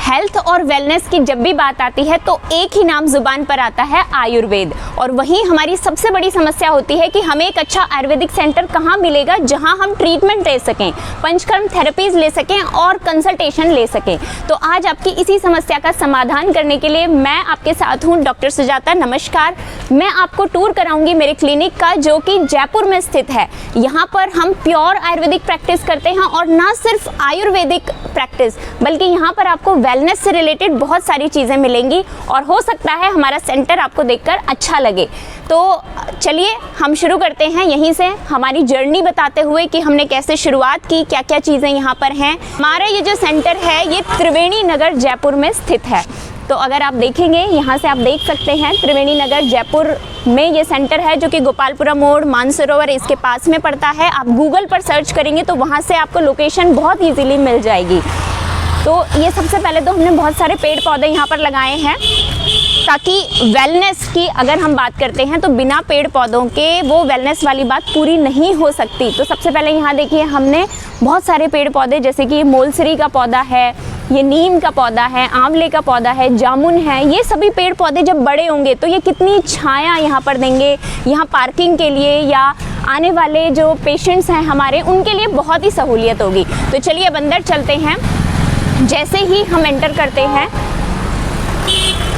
Health और wellness की जब भी बात आती है तो एक ही नाम जुबान पर आता है, आयुर्वेद। और वहीं हमारी सबसे बड़ी समस्या होती है कि हमें एक अच्छा आयुर्वेदिक सेंटर कहाँ मिलेगा जहाँ हम ट्रीटमेंट ले सकें, पंचकर्म थेरेपीज ले सकें और कंसल्टेशन ले सकें। तो आज आपकी इसी समस्या का समाधान करने के लिए मैं आपके साथ हूँ, डॉक्टर सुजाता। नमस्कार। मैं आपको टूर कराऊंगी मेरे क्लिनिक का, जो कि जयपुर में स्थित है। यहाँ पर हम प्योर आयुर्वेदिक प्रैक्टिस करते हैं और ना सिर्फ आयुर्वेदिक प्रैक्टिस बल्कि यहाँ पर आपको वेलनेस से रिलेटेड बहुत सारी चीज़ें मिलेंगी और हो सकता है हमारा सेंटर आपको देखकर अच्छा लगे। तो चलिए हम शुरू करते हैं यहीं से हमारी जर्नी बताते हुए कि हमने कैसे शुरुआत की, क्या क्या चीज़ें यहाँ पर हैं। हमारा ये जो सेंटर है ये त्रिवेणी नगर जयपुर में स्थित है। तो अगर आप देखेंगे यहाँ से आप देख सकते हैं त्रिवेणी नगर जयपुर में ये सेंटर है, जो कि गोपालपुरा मोड़, मानसरोवर इसके पास में पड़ता है। आप गूगल पर सर्च करेंगे तो वहाँ से आपको लोकेशन बहुत ईजीली मिल जाएगी। तो ये सबसे पहले तो हमने बहुत सारे पेड़ पौधे यहाँ पर लगाए हैं ताकि वेलनेस की अगर हम बात करते हैं तो बिना पेड़ पौधों के वो वेलनेस वाली बात पूरी नहीं हो सकती। तो सबसे पहले यहाँ देखिए हमने बहुत सारे पेड़ पौधे, जैसे कि मोलसरी का पौधा है, ये नीम का पौधा है, आंवले का पौधा है, जामुन है। ये सभी पेड़ पौधे जब बड़े होंगे तो ये कितनी छाया यहाँ पर देंगे। यहाँ पार्किंग के लिए या आने वाले जो पेशेंट्स हैं हमारे, उनके लिए बहुत ही सहूलियत होगी। तो चलिए अब अंदर चलते हैं। जैसे ही हम एंटर करते हैं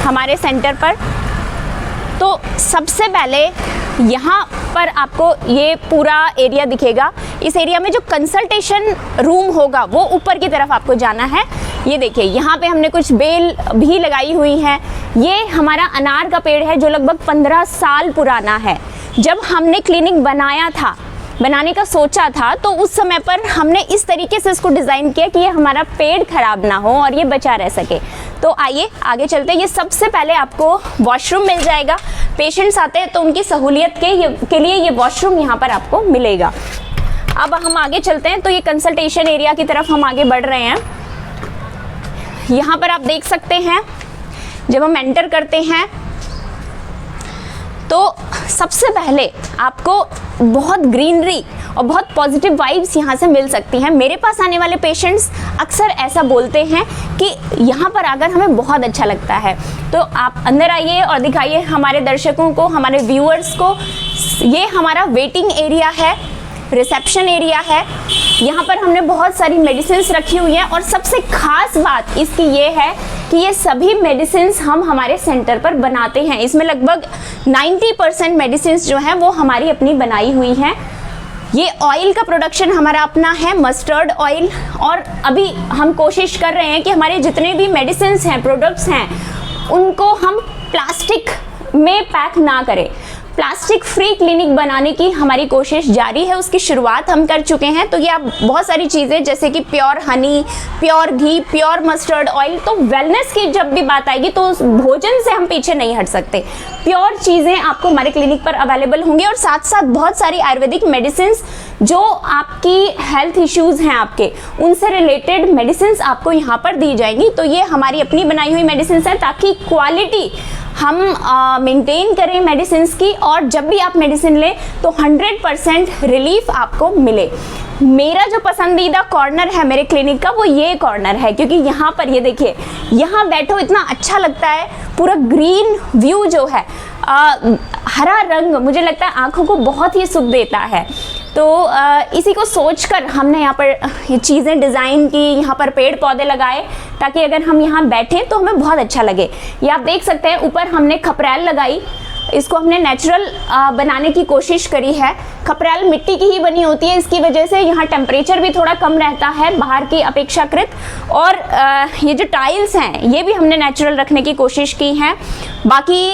हमारे सेंटर पर तो सबसे पहले यहाँ पर आपको ये पूरा एरिया दिखेगा। इस एरिया में जो कंसल्टेशन रूम होगा वो ऊपर की तरफ आपको जाना है। ये देखिए यहाँ पे हमने कुछ बेल भी लगाई हुई है। ये हमारा अनार का पेड़ है जो लगभग 15 साल पुराना है। जब हमने क्लिनिक बनाने का सोचा था तो उस समय पर हमने इस तरीके से इसको डिज़ाइन किया कि ये हमारा पेड़ खराब ना हो और ये बचा रह सके। तो आइए आगे चलते हैं। ये सबसे पहले आपको वॉशरूम मिल जाएगा। पेशेंट्स आते हैं तो उनकी सहूलियत के लिए ये वॉशरूम यहाँ पर आपको मिलेगा। अब हम आगे चलते हैं। तो ये कंसल्टेशन एरिया की तरफ हम आगे बढ़ रहे हैं। यहाँ पर आप देख सकते हैं जब हम एंटर करते हैं तो सबसे पहले आपको बहुत ग्रीनरी और बहुत पॉजिटिव वाइब्स यहाँ से मिल सकती हैं। मेरे पास आने वाले पेशेंट्स अक्सर ऐसा बोलते हैं कि यहाँ पर आकर हमें बहुत अच्छा लगता है। तो आप अंदर आइए और दिखाइए हमारे दर्शकों को, हमारे व्यूअर्स को। ये हमारा वेटिंग एरिया है, रिसेप्शन एरिया है। यहाँ पर हमने बहुत सारी मेडिसिन्स रखी हुई हैं और सबसे खास बात इसकी ये है कि ये सभी मेडिसिन्स हम हमारे सेंटर पर बनाते हैं। इसमें लगभग 90% मेडिसिन्स जो हैं वो हमारी अपनी बनाई हुई हैं। ये ऑयल का प्रोडक्शन हमारा अपना है, मस्टर्ड ऑयल। और अभी हम कोशिश कर रहे हैं कि हमारे जितने भी मेडिसिन्स हैं, प्रोडक्ट्स हैं, उनको हम प्लास्टिक में पैक ना करें। प्लास्टिक फ्री क्लिनिक बनाने की हमारी कोशिश जारी है, उसकी शुरुआत हम कर चुके हैं। तो ये आप बहुत सारी चीज़ें जैसे कि प्योर हनी, प्योर घी, प्योर मस्टर्ड ऑयल। तो वेलनेस की जब भी बात आएगी तो उस भोजन से हम पीछे नहीं हट सकते। प्योर चीज़ें आपको हमारे क्लिनिक पर अवेलेबल होंगी और साथ साथ बहुत सारी आयुर्वेदिक मेडिसिन्स जो आपकी हेल्थ इश्यूज़ हैं आपके, उनसे रिलेटेड मेडिसिन्स आपको यहाँ पर दी जाएंगी। तो ये हमारी अपनी बनाई हुई मेडिसिन्स हैं ताकि क्वालिटी हम मेंटेन करें मेडिसिन्स की, और जब भी आप मेडिसिन लें तो 100% रिलीफ आपको मिले। मेरा जो पसंदीदा कॉर्नर है मेरे क्लिनिक का वो ये कॉर्नर है, क्योंकि यहाँ पर ये देखिए, यहाँ बैठो इतना अच्छा लगता है। पूरा ग्रीन व्यू जो है, हरा रंग मुझे लगता है आँखों को बहुत ही सुख देता है। तो इसी को सोचकर हमने यहाँ पर ये चीज़ें डिज़ाइन की, यहाँ पर पेड़ पौधे लगाए ताकि अगर हम यहाँ बैठें तो हमें बहुत अच्छा लगे। ये आप देख सकते हैं ऊपर हमने खपरैल लगाई। इसको हमने नेचुरल बनाने की कोशिश करी है। खपरैल मिट्टी की ही बनी होती है, इसकी वजह से यहाँ टेम्परेचर भी थोड़ा कम रहता है बाहर की अपेक्षाकृत। और ये जो टाइल्स हैं ये भी हमने नेचुरल रखने की कोशिश की है। बाकी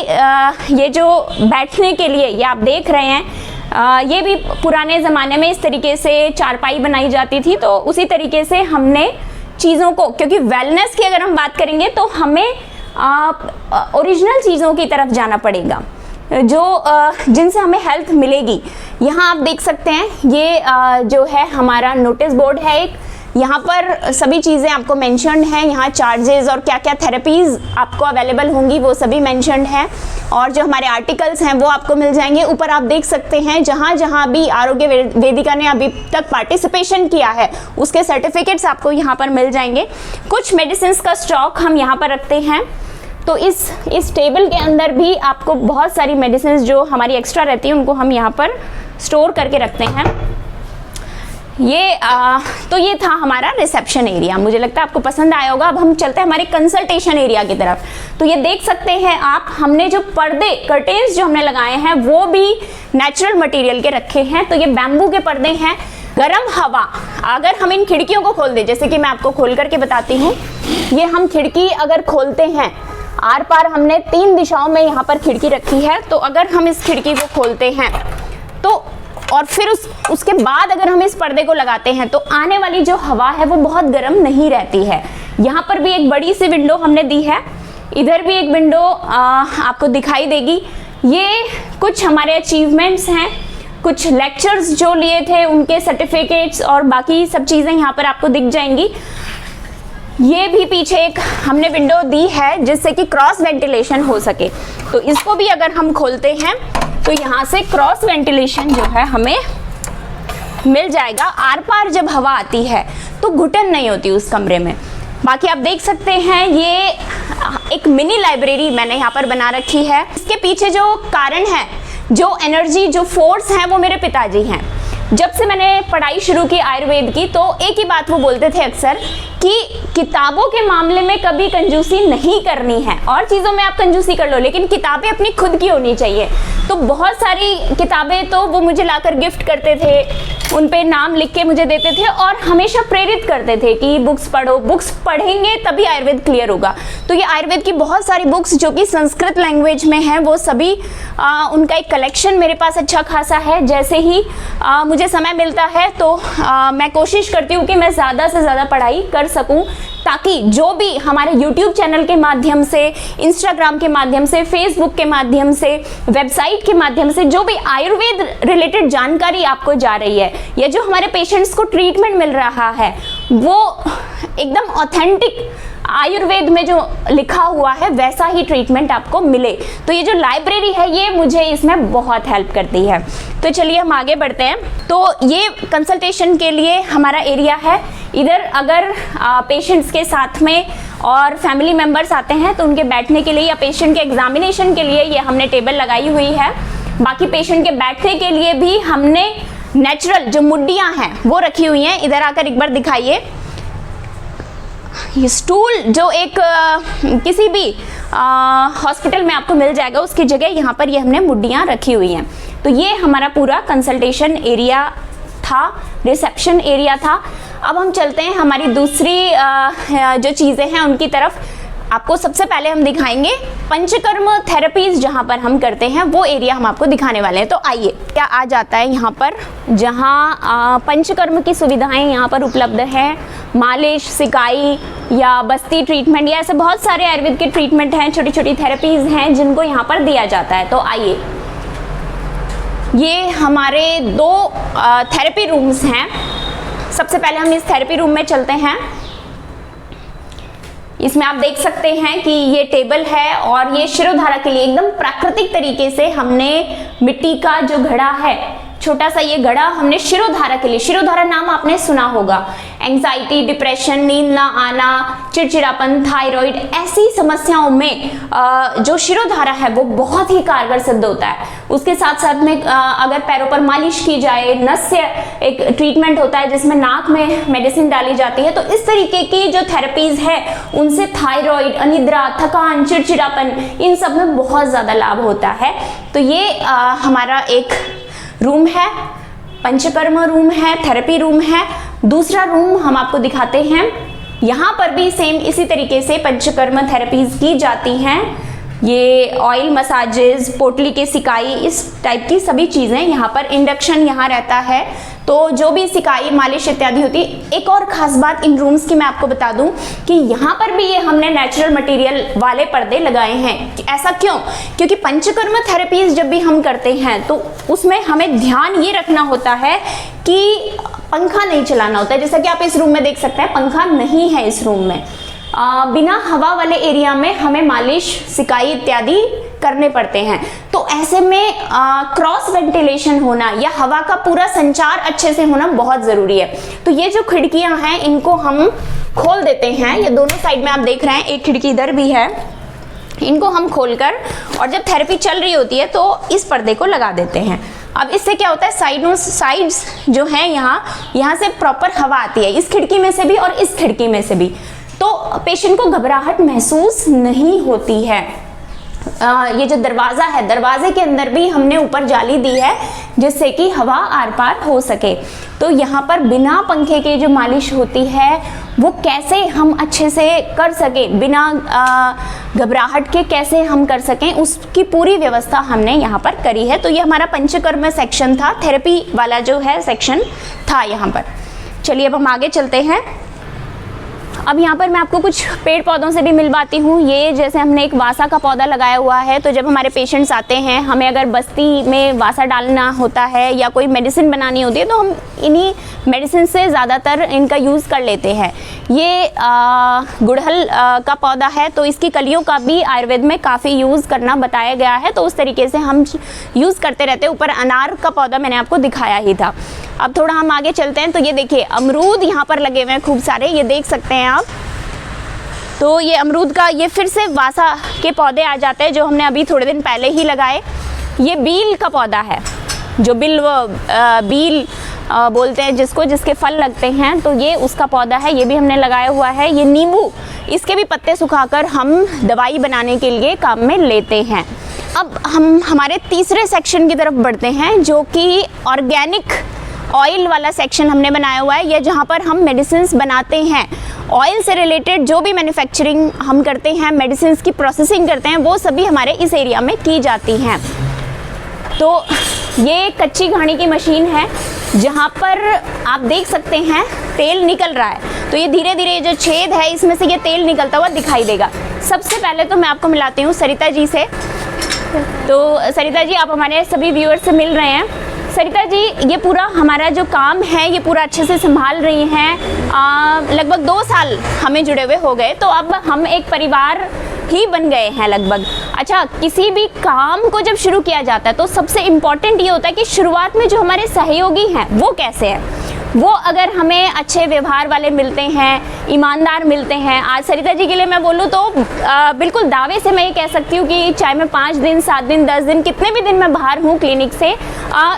ये जो बैठने के लिए ये आप देख रहे हैं, ये भी पुराने ज़माने में इस तरीके से चारपाई बनाई जाती थी। तो उसी तरीके से हमने चीज़ों को, क्योंकि वेलनेस की अगर हम बात करेंगे तो हमें ओरिजिनल चीज़ों की तरफ जाना पड़ेगा जो जिनसे हमें हेल्थ मिलेगी। यहाँ आप देख सकते हैं ये जो है हमारा नोटिस बोर्ड है एक। यहाँ पर सभी चीज़ें आपको मेंशन्ड हैं, यहाँ चार्जेस और क्या क्या थेरेपीज़ आपको अवेलेबल होंगी वो सभी मेंशन्ड हैं, और जो हमारे आर्टिकल्स हैं वो आपको मिल जाएंगे। ऊपर आप देख सकते हैं जहाँ जहाँ भी आरोग्य वेदिका ने अभी तक पार्टिसिपेशन किया है उसके सर्टिफिकेट्स आपको यहाँ पर मिल जाएंगे। कुछ मेडिसिन का स्टॉक हम यहाँ पर रखते हैं, तो इस टेबल के अंदर भी आपको बहुत सारी मेडिसिन जो हमारी एक्स्ट्रा रहती हैं उनको हम यहाँ पर स्टोर करके रखते हैं। तो ये था हमारा रिसेप्शन एरिया, मुझे लगता है आपको पसंद आया होगा। अब हम चलते हैं हमारे कंसल्टेशन एरिया की तरफ। तो ये देख सकते हैं आप, हमने जो पर्दे कर्टेन्स जो हमने लगाए हैं वो भी नेचुरल मटेरियल के रखे हैं। तो ये बैम्बू के पर्दे हैं। गर्म हवा अगर हम इन खिड़कियों को खोल दें, जैसे कि मैं आपको खोल करके बताती हूँ, ये हम खिड़की अगर खोलते हैं, आर पार हमने 3 दिशाओं में यहाँ पर खिड़की रखी है, तो अगर हम इस खिड़की को खोलते हैं तो और फिर उसके बाद अगर हम इस पर्दे को लगाते हैं तो आने वाली जो हवा है वो बहुत गर्म नहीं रहती है। यहाँ पर भी एक बड़ी सी विंडो हमने दी है, इधर भी एक विंडो आपको दिखाई देगी। ये कुछ हमारे अचीवमेंट्स हैं, कुछ लेक्चर्स जो लिए थे उनके सर्टिफिकेट्स और बाकी सब चीज़ें यहाँ पर आपको दिख जाएंगी। ये भी पीछे एक हमने विंडो दी है जिससे कि क्रॉस वेंटिलेशन हो सके, तो इसको भी अगर हम खोलते हैं तो यहाँ से क्रॉस वेंटिलेशन जो है हमें मिल जाएगा। आर पार जब हवा आती है तो घुटन नहीं होती उस कमरे में। बाकी आप देख सकते हैं ये एक मिनी लाइब्रेरी मैंने यहाँ पर बना रखी है। इसके पीछे जो कारण है, जो एनर्जी, जो फोर्स है, वो मेरे पिताजी हैं। जब से मैंने पढ़ाई शुरू की आयुर्वेद की तो एक ही बात वो बोलते थे अक्सर कि किताबों के मामले में कभी कंजूसी नहीं करनी है, और चीज़ों में आप कंजूसी कर लो लेकिन किताबें अपनी खुद की होनी चाहिए। तो बहुत सारी किताबें तो वो मुझे लाकर गिफ्ट करते थे, उन पे नाम लिख के मुझे देते थे और हमेशा प्रेरित करते थे कि बुक्स पढ़ो, बुक्स पढ़ेंगे तभी आयुर्वेद क्लियर होगा। तो ये आयुर्वेद की बहुत सारी बुक्स जो कि संस्कृत लैंग्वेज में हैं वो सभी उनका एक कलेक्शन मेरे पास अच्छा खासा है। जैसे ही मुझे समय मिलता है तो मैं कोशिश करती हूँ कि मैं ज़्यादा से ज़्यादा पढ़ाई कर सकूँ, ताकि जो भी हमारे YouTube चैनल के माध्यम से, Instagram के माध्यम से, Facebook के माध्यम से, वेबसाइट के माध्यम से जो भी आयुर्वेद रिलेटेड जानकारी आपको जा रही है या जो हमारे पेशेंट्स को ट्रीटमेंट मिल रहा है वो एकदम ऑथेंटिक आयुर्वेद में जो लिखा हुआ है वैसा ही ट्रीटमेंट आपको मिले। तो ये जो लाइब्रेरी है ये मुझे इसमें बहुत हेल्प करती है। तो चलिए हम आगे बढ़ते हैं। तो ये कंसल्टेशन के लिए हमारा एरिया है। इधर अगर पेशेंट्स के साथ में और फैमिली मेम्बर्स आते हैं तो उनके बैठने के लिए या पेशेंट के एग्जामिनेशन के लिए ये हमने टेबल लगाई हुई है। बाकी पेशेंट के बैठने के लिए भी हमने नेचुरल जो मुड्डियाँ हैं वो रखी हुई हैं। इधर आकर एक बार दिखाइए, ये स्टूल जो एक किसी भी हॉस्पिटल में आपको मिल जाएगा उसकी जगह यहाँ पर ये हमने मुड्डियाँ रखी हुई हैं। तो ये हमारा पूरा कंसल्टेशन एरिया था, रिसेप्शन एरिया था। अब हम चलते हैं हमारी दूसरी जो चीज़ें हैं उनकी तरफ। आपको सबसे पहले हम दिखाएंगे पंचकर्म थेरेपीज जहाँ पर हम करते हैं वो एरिया हम आपको दिखाने वाले हैं। तो आइए, क्या आ जाता है यहाँ पर, जहाँ पंचकर्म की सुविधाएं यहाँ पर उपलब्ध है। मालिश, सिकाई या बस्ती ट्रीटमेंट या ऐसे बहुत सारे आयुर्वेद के ट्रीटमेंट हैं, छोटी छोटी थेरेपीज हैं जिनको यहाँ पर दिया जाता है। तो आइए, ये हमारे 2 थेरेपी रूम्स हैं। सबसे पहले हम इस थेरेपी रूम में चलते हैं। इसमें आप देख सकते हैं कि ये टेबल है और ये शिरोधारा के लिए एकदम प्राकृतिक तरीके से हमने मिट्टी का जो घड़ा है, छोटा सा ये घड़ा हमने शिरोधारा के लिए, शिरोधारा नाम आपने सुना होगा, एंजाइटी, डिप्रेशन, नींद ना आना, चिड़चिड़ापन, थायराइड, ऐसी समस्याओं में जो शिरोधारा है वो बहुत ही कारगर सिद्ध होता है। उसके साथ साथ में अगर पैरों पर मालिश की जाए, नस्य एक ट्रीटमेंट होता है जिसमें नाक में मेडिसिन डाली जाती है। तो इस तरीके की जो थेरेपीज है उनसे थायराइड, अनिद्रा, थकान, चिड़चिड़ापन, इन सब में बहुत ज़्यादा लाभ होता है। तो ये हमारा एक रूम है, पंचकर्म रूम है, थेरेपी रूम है। दूसरा रूम हम आपको दिखाते हैं। यहाँ पर भी सेम इसी तरीके से पंचकर्म थेरेपीज की जाती हैं। ये ऑयल मसाजेस, पोटली के सिकाई, इस टाइप की सभी चीज़ें यहाँ पर। इंडक्शन यहाँ रहता है, तो जो भी सिकाई, मालिश इत्यादि होती है। एक और ख़ास बात इन रूम्स की मैं आपको बता दूं कि यहाँ पर भी ये हमने नेचुरल मटेरियल वाले पर्दे लगाए हैं। ऐसा क्यों? क्योंकि पंचकर्म थेरेपीज जब भी हम करते हैं तो उसमें हमें ध्यान ये रखना होता है कि पंखा नहीं चलाना होता है। जैसा कि आप इस रूम में देख सकते हैं, पंखा नहीं है इस रूम में। बिना हवा वाले एरिया में हमें मालिश, सिकाई इत्यादि करने पड़ते हैं। तो ऐसे में क्रॉस वेंटिलेशन होना या हवा का पूरा संचार अच्छे से होना बहुत ज़रूरी है। तो ये जो खिड़कियां हैं इनको हम खोल देते हैं। ये दोनों साइड में आप देख रहे हैं, एक खिड़की इधर भी है, इनको हम खोलकर और जब थेरेपी चल रही होती है तो इस पर्दे को लगा देते हैं। अब इससे क्या होता है, साइड्स जो हैं यहाँ से प्रॉपर हवा आती है, इस खिड़की में से भी और इस खिड़की में से भी। तो पेशेंट को घबराहट महसूस नहीं होती है। ये जो दरवाज़ा है, दरवाजे के अंदर भी हमने ऊपर जाली दी है जिससे कि हवा आर पार हो सके। तो यहाँ पर बिना पंखे के जो मालिश होती है वो कैसे हम अच्छे से कर सकें, बिना घबराहट के कैसे हम कर सकें, उसकी पूरी व्यवस्था हमने यहाँ पर करी है। तो ये हमारा पंचकर्म सेक्शन था, थेरेपी वाला जो है सेक्शन था यहाँ पर। चलिए अब हम आगे चलते हैं। अब यहाँ पर मैं आपको कुछ पेड़ पौधों से भी मिलवाती हूँ। ये जैसे हमने एक वासा का पौधा लगाया हुआ है, तो जब हमारे पेशेंट्स आते हैं, हमें अगर बस्ती में वासा डालना होता है या कोई मेडिसिन बनानी होती है तो हम इन्हीं मेडिसिन से ज़्यादातर इनका यूज़ कर लेते हैं। ये गुड़हल का पौधा है, तो इसकी कलियों का भी आयुर्वेद में काफ़ी यूज़ करना बताया गया है, तो उस तरीके से हम यूज़ करते रहते हैं। ऊपर अनार का पौधा मैंने आपको दिखाया ही था। अब थोड़ा हम आगे चलते हैं। तो ये देखिए अमरूद यहाँ पर लगे हुए हैं खूब सारे, ये देख सकते हैं आप। तो ये अमरूद का ये फिर से वासा के पौधे आ जाते हैं जो हमने अभी थोड़े दिन पहले ही लगाए। ये बील का पौधा है, जो बील बोलते हैं जिसको, जिसके फल लगते हैं, तो ये उसका पौधा है, ये भी हमने लगाया हुआ है। ये नींबू, इसके भी पत्ते सुखाकर हम दवाई बनाने के लिए काम में लेते हैं। अब हम हमारे तीसरे सेक्शन की तरफ बढ़ते हैं, जो कि ऑर्गेनिक ऑयल वाला सेक्शन हमने बनाया हुआ है, या जहाँ पर हम मेडिसिन्स बनाते हैं। ऑयल से रिलेटेड जो भी मैन्युफैक्चरिंग हम करते हैं, मेडिसिन्स की प्रोसेसिंग करते हैं, वो सभी हमारे इस एरिया में की जाती हैं। तो ये कच्ची घानी की मशीन है जहाँ पर आप देख सकते हैं तेल निकल रहा है। तो ये धीरे धीरे जो छेद है इसमें से ये तेल निकलता हुआ दिखाई देगा। सबसे पहले तो मैं आपको मिलाती हूँ सरिता जी से। तो सरिता जी, आप हमारे सभी व्यूअर्स से मिल रहे हैं। सरिता जी, ये पूरा हमारा जो काम है ये पूरा अच्छे से संभाल रही हैं। लगभग 2 साल हमें जुड़े हुए हो गए, तो अब हम एक परिवार ही बन गए हैं लगभग। अच्छा, किसी भी काम को जब शुरू किया जाता है तो सबसे इम्पॉर्टेंट ये होता है कि शुरुआत में जो हमारे सहयोगी हैं वो कैसे हैं। वो अगर हमें अच्छे व्यवहार वाले मिलते हैं, ईमानदार मिलते हैं। आज सरिता जी के लिए मैं बोलूँ तो बिल्कुल दावे से मैं ये कह सकती हूँ कि चाहे मैं 5 दिन, 7 दिन, 10 दिन, कितने भी दिन मैं बाहर हूँ क्लिनिक से,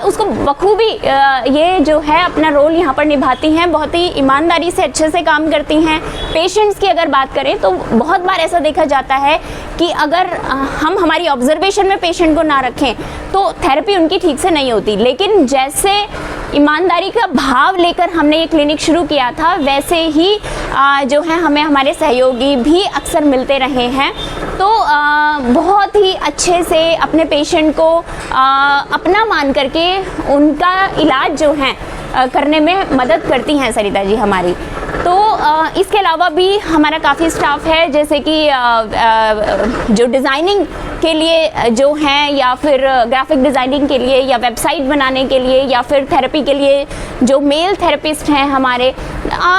उसको बखूबी ये जो है अपना रोल यहाँ पर निभाती हैं। बहुत ही ईमानदारी से अच्छे से काम करती हैं। पेशेंट्स की अगर बात करें तो बहुत बार ऐसा देखा जाता है कि अगर हम हमारी ऑब्जर्वेशन में पेशेंट को ना रखें तो थेरेपी उनकी ठीक से नहीं होती। लेकिन जैसे ईमानदारी का भाव लेकर हमने ये क्लिनिक शुरू किया था, वैसे ही जो है हमें हमारे सहयोगी भी अक्सर मिलते रहे हैं। तो बहुत ही अच्छे से अपने पेशेंट को अपना मान करके उनका इलाज जो है करने में मदद करती हैं सरिता जी हमारी। तो इसके अलावा भी हमारा काफ़ी स्टाफ है, जैसे कि जो डिज़ाइनिंग के लिए जो हैं, या फिर ग्राफिक डिज़ाइनिंग के लिए, या वेबसाइट बनाने के लिए, या फिर थेरेपी के लिए जो मेल थेरेपिस्ट हैं हमारे।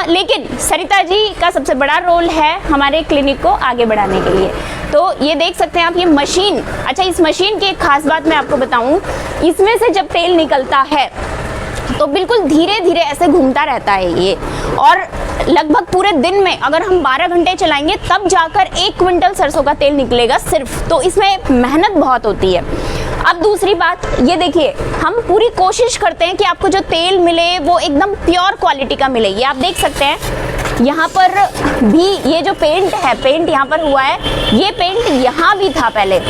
लेकिन सरिता जी का सबसे बड़ा रोल है हमारे क्लिनिक को आगे बढ़ाने के लिए। तो ये देख सकते हैं आप, ये मशीन। अच्छा, इस मशीन की एक ख़ास बात मैं आपको बताऊँ, इसमें से जब तेल निकलता है तो बिल्कुल धीरे धीरे ऐसे घूमता रहता है ये, और लगभग पूरे दिन में अगर हम 12 घंटे चलाएंगे तब जाकर 1 क्विंटल सरसों का तेल निकलेगा सिर्फ। तो इसमें मेहनत बहुत होती है। अब दूसरी बात ये देखिए, हम पूरी कोशिश करते हैं कि आपको जो तेल मिले वो एकदम प्योर क्वालिटी का मिले। ये आप देख सकते हैं यहाँ पर भी, ये जो पेंट है, पेंट यहाँ पर हुआ है, ये पेंट यहाँ भी था पहले।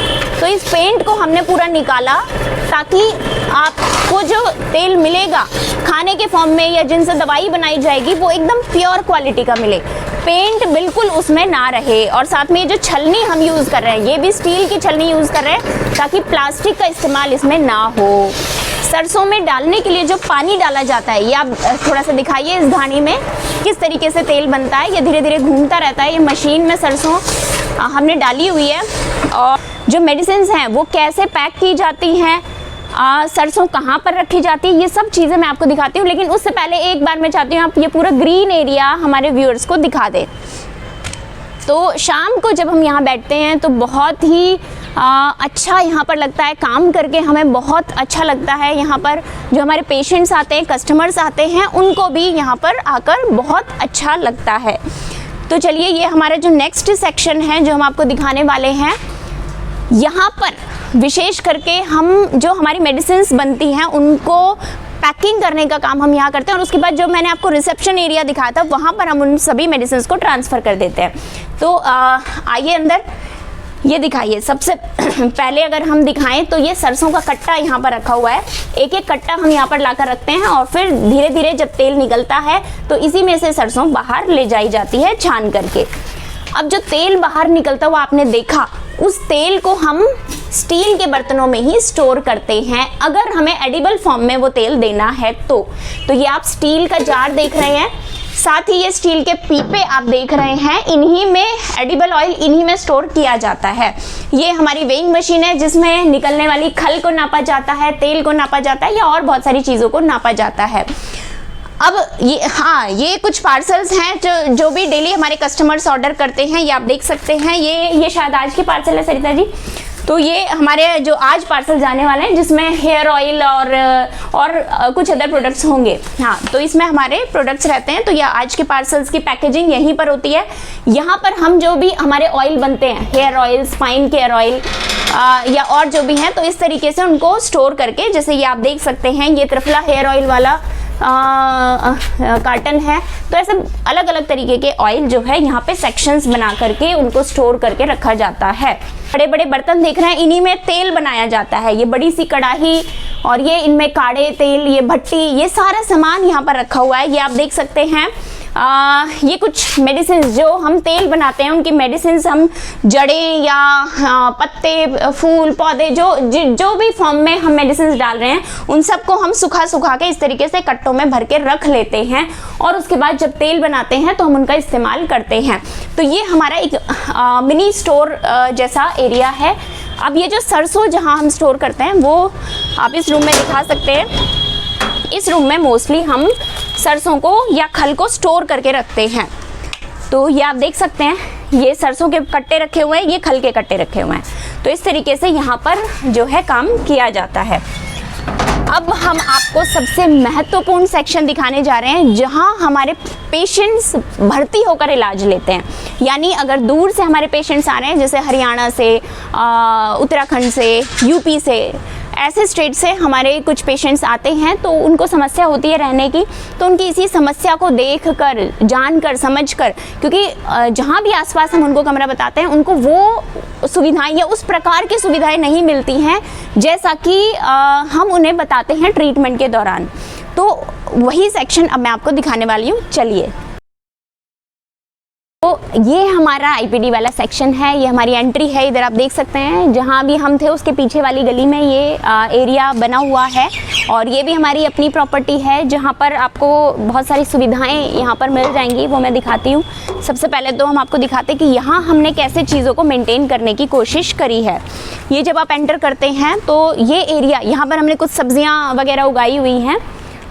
तो इस पेंट को हमने पूरा निकाला ताकि आपको जो तेल मिलेगा खाने के फॉर्म में या जिनसे दवाई बनाई जाएगी वो एकदम प्योर क्वालिटी का मिले, पेंट बिल्कुल उसमें ना रहे। और साथ में ये जो छलनी हम यूज़ कर रहे हैं, ये भी स्टील की छलनी यूज़ कर रहे हैं ताकि प्लास्टिक का इस्तेमाल इसमें ना हो। सरसों में डालने के लिए जो पानी डाला जाता है, ये आप थोड़ा सा दिखाइए इस घानी में किस तरीके से तेल बनता है। ये धीरे धीरे घूमता रहता है। ये मशीन में सरसों हमने डाली हुई है, और जो मेडिसिन्स हैं वो कैसे पैक की जाती हैं सरसों कहाँ पर रखी जाती है, ये सब चीज़ें मैं आपको दिखाती हूँ। लेकिन उससे पहले एक बार मैं चाहती हूँ आप ये पूरा ग्रीन एरिया हमारे व्यूअर्स को दिखा दें। तो शाम को जब हम यहाँ बैठते हैं तो बहुत ही अच्छा यहाँ पर लगता है, काम करके हमें बहुत अच्छा लगता है। यहाँ पर जो हमारे पेशेंट्स आते हैं, कस्टमर्स आते हैं, उनको भी यहाँ पर आकर बहुत अच्छा लगता है। तो चलिए, ये हमारा जो नेक्स्ट सेक्शन है जो हम आपको दिखाने वाले हैं, यहाँ पर विशेष करके हम जो हमारी मेडिसिन्स बनती हैं उनको पैकिंग करने का काम हम यहाँ करते हैं, और उसके बाद जो मैंने आपको रिसेप्शन एरिया दिखाया था वहाँ पर हम उन सभी मेडिसिन्स को ट्रांसफ़र कर देते हैं। तो आइए अंदर, ये दिखाइए। सबसे पहले अगर हम दिखाएं तो ये सरसों का कट्टा यहाँ पर रखा हुआ है। एक एक कट्टा हम यहाँ पर लाकर रखते हैं और फिर धीरे धीरे जब तेल निकलता है तो इसी में से सरसों बाहर ले जाई जाती है छान करके। अब जो तेल बाहर निकलता हुआ आपने देखा, उस तेल को हम स्टील के बर्तनों में ही स्टोर करते हैं अगर हमें एडिबल फॉर्म में वो तेल देना है तो ये आप स्टील का जार देख रहे हैं, साथ ही ये स्टील के पीपे आप देख रहे हैं, इन्हीं में एडिबल ऑयल इन्हीं में स्टोर किया जाता है। ये हमारी वेइंग मशीन है जिसमें निकलने वाली खल को नापा जाता है, तेल को नापा जाता है या और बहुत सारी चीज़ों को नापा जाता है। अब ये कुछ पार्सल्स हैं जो भी डेली हमारे कस्टमर्स ऑर्डर करते हैं, ये आप देख सकते हैं। ये शायद आज के पार्सल है सरिता जी। तो ये हमारे जो आज पार्सल जाने वाले हैं जिसमें हेयर ऑयल और कुछ अदर प्रोडक्ट्स होंगे। हाँ, तो इसमें हमारे प्रोडक्ट्स रहते हैं। तो ये आज के पार्सल्स की पैकेजिंग यहीं पर होती है। यहाँ पर हम जो भी हमारे ऑयल बनते हैं, hair oil, spine care oil या और जो भी हैं, तो इस तरीके से उनको स्टोर करके, जैसे ये आप देख सकते हैं, ये त्रिफला हेयर ऑयल वाला कार्टन है। तो ऐसे अलग अलग तरीके के ऑयल जो है यहाँ पे सेक्शंस बना करके उनको स्टोर करके रखा जाता है। बड़े बड़े बर्तन देख रहे हैं, इन्हीं में तेल बनाया जाता है। ये बड़ी सी कढ़ाई और ये इनमें काढ़े तेल, ये भट्टी, ये सारा सामान यहाँ पर रखा हुआ है। ये आप देख सकते हैं। ये कुछ मेडिसिन जो हम तेल बनाते हैं, उनकी मेडिसिन हम जड़ें या पत्ते, फूल, पौधे, जो भी फॉर्म में हम मेडिसिन डाल रहे हैं, उन सबको हम सुखा के इस तरीके से कट्टों में भर के रख लेते हैं और उसके बाद जब तेल बनाते हैं तो हम उनका इस्तेमाल करते हैं। तो ये हमारा एक मिनी स्टोर जैसा एरिया है। अब ये जो सरसों जहाँ हम स्टोर करते हैं वो आप इस रूम में दिखा सकते हैं। इस रूम में मोस्टली हम सरसों को या खल को स्टोर करके रखते हैं। तो ये आप देख सकते हैं, ये सरसों के कट्टे रखे हुए हैं, ये खल के कट्टे रखे हुए हैं। तो इस तरीके से यहाँ पर जो है काम किया जाता है। अब हम आपको सबसे महत्वपूर्ण सेक्शन दिखाने जा रहे हैं जहाँ हमारे पेशेंट्स भर्ती होकर इलाज लेते हैं। यानी अगर दूर से हमारे पेशेंट्स आ रहे हैं, जैसे हरियाणा से, उत्तराखंड से, यूपी से, ऐसे स्टेट से हमारे कुछ पेशेंट्स आते हैं, तो उनको समस्या होती है रहने की। तो उनकी इसी समस्या को देखकर, जानकर, समझकर, क्योंकि जहाँ भी आसपास हम उनको कमरा बताते हैं, उनको वो सुविधाएं या उस प्रकार की सुविधाएं नहीं मिलती हैं जैसा कि हम उन्हें बताते हैं ट्रीटमेंट के दौरान। तो वही सेक्शन अब मैं आपको दिखाने वाली हूँ। चलिए, तो ये हमारा आईपीडी वाला सेक्शन है। ये हमारी एंट्री है। इधर आप देख सकते हैं, जहाँ भी हम थे उसके पीछे वाली गली में ये एरिया बना हुआ है। और ये भी हमारी अपनी प्रॉपर्टी है जहाँ पर आपको बहुत सारी सुविधाएं यहाँ पर मिल जाएंगी, वो मैं दिखाती हूँ। सबसे पहले तो हम आपको दिखाते हैं कि यहाँ हमने कैसे चीज़ों को मेंटेन करने की कोशिश करी है। ये जब आप एंटर करते हैं तो ये एरिया, यहाँ पर हमने कुछ सब्जियाँ वगैरह उगाई हुई हैं।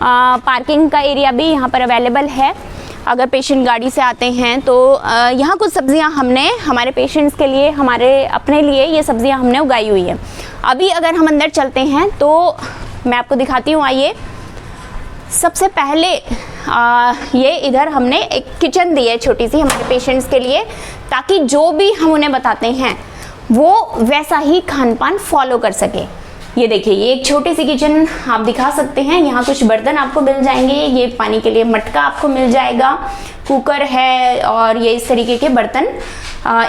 पार्किंग का एरिया भी यहाँ पर अवेलेबल है। अगर पेशेंट गाड़ी से आते हैं तो यहाँ कुछ सब्जियाँ हमने हमारे पेशेंट्स के लिए, हमारे अपने लिए ये सब्जियाँ हमने उगाई हुई है। अभी अगर हम अंदर चलते हैं तो मैं आपको दिखाती हूँ। आइए, सबसे पहले ये इधर हमने एक किचन दी है छोटी सी हमारे पेशेंट्स के लिए, ताकि जो भी हम उन्हें बताते हैं वो वैसा ही खान पान फॉलो कर सके। ये देखिए, ये एक छोटी सी किचन आप दिखा सकते हैं। यहाँ कुछ बर्तन आपको मिल जाएंगे। ये पानी के लिए मटका आपको मिल जाएगा, कुकर है और ये इस तरीके के बर्तन।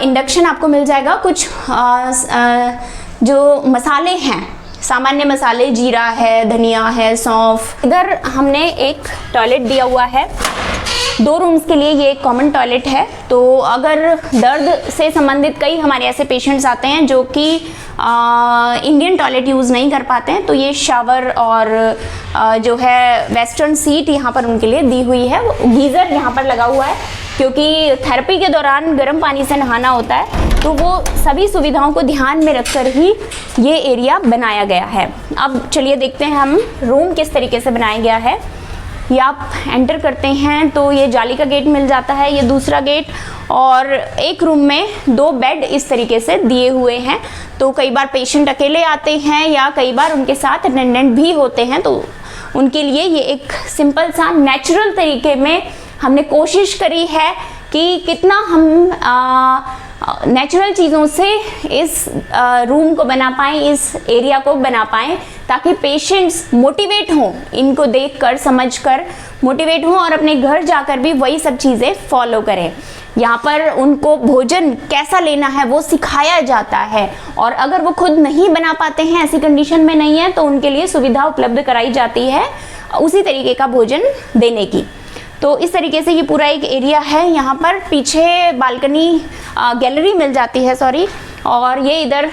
इंडक्शन आपको मिल जाएगा। कुछ जो मसाले हैं, सामान्य मसाले, जीरा है, धनिया है, सौंफ। इधर हमने एक टॉयलेट दिया हुआ है। 2 रूम्स के लिए ये एक कॉमन टॉयलेट है। तो अगर दर्द से संबंधित कई हमारे ऐसे पेशेंट्स आते हैं जो कि इंडियन टॉयलेट यूज़ नहीं कर पाते हैं, तो ये शावर और जो है वेस्टर्न सीट यहाँ पर उनके लिए दी हुई है। गीज़र यहाँ पर लगा हुआ है क्योंकि थेरेपी के दौरान गर्म पानी से नहाना होता है। तो वो सभी सुविधाओं को ध्यान में रखकर ही ये एरिया बनाया गया है। अब चलिए देखते हैं हम रूम किस तरीके से बनाया गया है। ये आप एंटर करते हैं तो ये जाली का गेट मिल जाता है, ये दूसरा गेट, और एक रूम में 2 बेड इस तरीके से दिए हुए हैं। तो कई बार पेशेंट अकेले आते हैं या कई बार उनके साथ अटेंडेंट भी होते हैं, तो उनके लिए ये एक सिंपल सा नेचुरल तरीके में हमने कोशिश करी है कि कितना हम नेचुरल चीज़ों से इस रूम को बना पाएँ, इस एरिया को बना पाएँ, ताकि पेशेंट्स मोटिवेट हों, इनको देखकर समझकर मोटिवेट हों और अपने घर जाकर भी वही सब चीज़ें फॉलो करें। यहाँ पर उनको भोजन कैसा लेना है वो सिखाया जाता है, और अगर वो खुद नहीं बना पाते हैं, ऐसी कंडीशन में नहीं है, तो उनके लिए सुविधा उपलब्ध कराई जाती है उसी तरीके का भोजन देने की। तो इस तरीके से ये पूरा एक एरिया है। यहाँ पर पीछे बालकनी गैलरी मिल जाती है, सॉरी, और ये इधर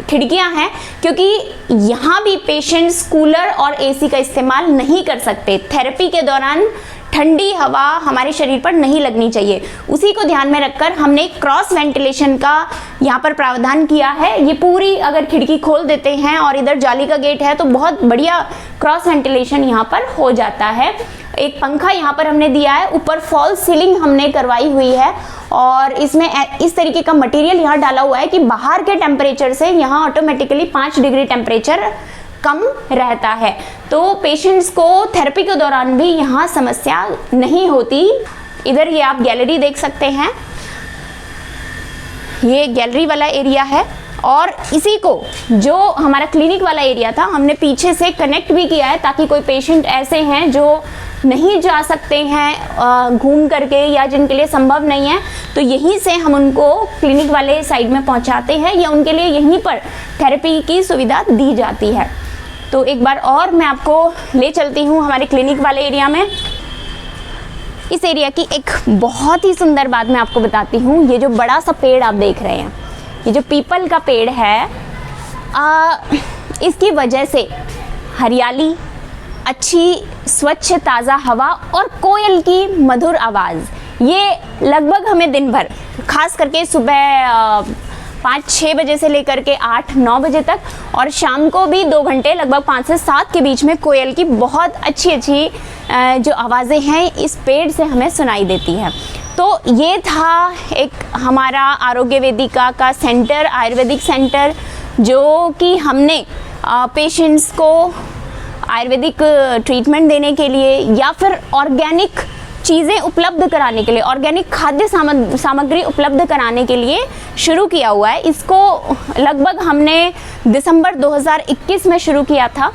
खिड़कियाँ हैं, क्योंकि यहाँ भी पेशेंट्स कूलर और एसी का इस्तेमाल नहीं कर सकते। थेरेपी के दौरान ठंडी हवा हमारे शरीर पर नहीं लगनी चाहिए, उसी को ध्यान में रखकर हमने क्रॉस वेंटिलेशन का यहाँ पर प्रावधान किया है। ये पूरी अगर खिड़की खोल देते हैं और इधर जाली का गेट है तो बहुत बढ़िया क्रॉस वेंटिलेशन यहाँ पर हो जाता है। एक पंखा यहाँ पर हमने दिया है, ऊपर फॉल सीलिंग हमने करवाई हुई है, और इसमें इस तरीके का मटेरियल यहाँ डाला हुआ है कि बाहर के टेम्परेचर से यहाँ ऑटोमेटिकली 5 डिग्री टेम्परेचर कम रहता है, तो पेशेंट्स को थेरेपी के दौरान भी यहाँ समस्या नहीं होती। इधर ये आप गैलरी देख सकते हैं, ये गैलरी वाला एरिया है, और इसी को जो हमारा क्लिनिक वाला एरिया था हमने पीछे से कनेक्ट भी किया है, ताकि कोई पेशेंट ऐसे हैं जो नहीं जा सकते हैं घूम करके या जिनके लिए संभव नहीं है, तो यहीं से हम उनको क्लिनिक वाले साइड में पहुंचाते हैं या उनके लिए यहीं पर थेरेपी की सुविधा दी जाती है। तो एक बार और मैं आपको ले चलती हूँ हमारे क्लिनिक वाले एरिया में। इस एरिया की एक बहुत ही सुंदर बात मैं आपको बताती हूँ। ये जो बड़ा सा पेड़ आप देख रहे हैं, ये जो पीपल का पेड़ है, इसकी वजह से हरियाली, अच्छी स्वच्छ ताज़ा हवा और कोयल की मधुर आवाज़, ये लगभग हमें दिन भर, खास करके सुबह 5-6 बजे से लेकर के 8-9 बजे तक, और शाम को भी 2 घंटे लगभग 5 से 7 के बीच में कोयल की बहुत अच्छी जो आवाज़ें हैं इस पेड़ से हमें सुनाई देती हैं। तो ये था एक हमारा आरोग्य वेदिका का सेंटर, आयुर्वेदिक सेंटर, जो कि हमने पेशेंट्स को आयुर्वेदिक ट्रीटमेंट देने के लिए या फिर ऑर्गेनिक चीज़ें उपलब्ध कराने के लिए, ऑर्गेनिक खाद्य सामग्री उपलब्ध कराने के लिए शुरू किया हुआ है। इसको लगभग हमने दिसंबर 2021 में शुरू किया था,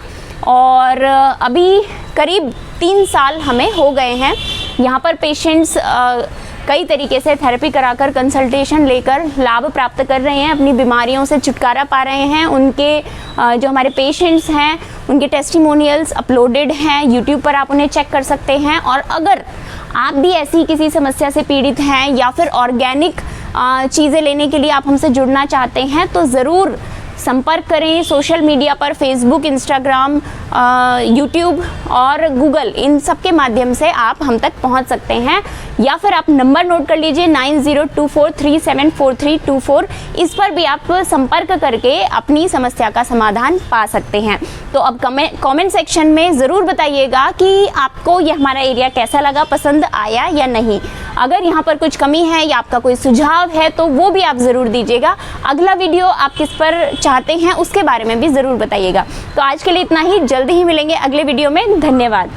और अभी करीब 3 साल हमें हो गए हैं। यहाँ पर पेशेंट्स कई तरीके से थेरेपी कराकर, कंसल्टेशन लेकर लाभ प्राप्त कर रहे हैं, अपनी बीमारियों से छुटकारा पा रहे हैं। उनके जो हमारे पेशेंट्स हैं उनके टेस्टिमोनियल्स अपलोडेड हैं यूट्यूब पर, आप उन्हें चेक कर सकते हैं। और अगर आप भी ऐसी किसी समस्या से पीड़ित हैं या फिर ऑर्गेनिक चीज़ें लेने के लिए आप हमसे जुड़ना चाहते हैं तो ज़रूर संपर्क करें। सोशल मीडिया पर फेसबुक, इंस्टाग्राम, यूट्यूब और गूगल, इन सब के माध्यम से आप हम तक पहुंच सकते हैं, या फिर आप नंबर नोट कर लीजिए 9024374324। इस पर भी आप संपर्क करके अपनी समस्या का समाधान पा सकते हैं। तो अब कमेंट सेक्शन में ज़रूर बताइएगा कि आपको यह हमारा एरिया कैसा लगा, पसंद आया या नहीं। अगर यहाँ पर कुछ कमी है या आपका कोई सुझाव है तो वो भी आप ज़रूर दीजिएगा। अगला वीडियो आप किस पर चाहते हैं उसके बारे में भी ज़रूर बताइएगा। तो आज के लिए इतना ही, जल्दी ही मिलेंगे अगले वीडियो में। धन्यवाद।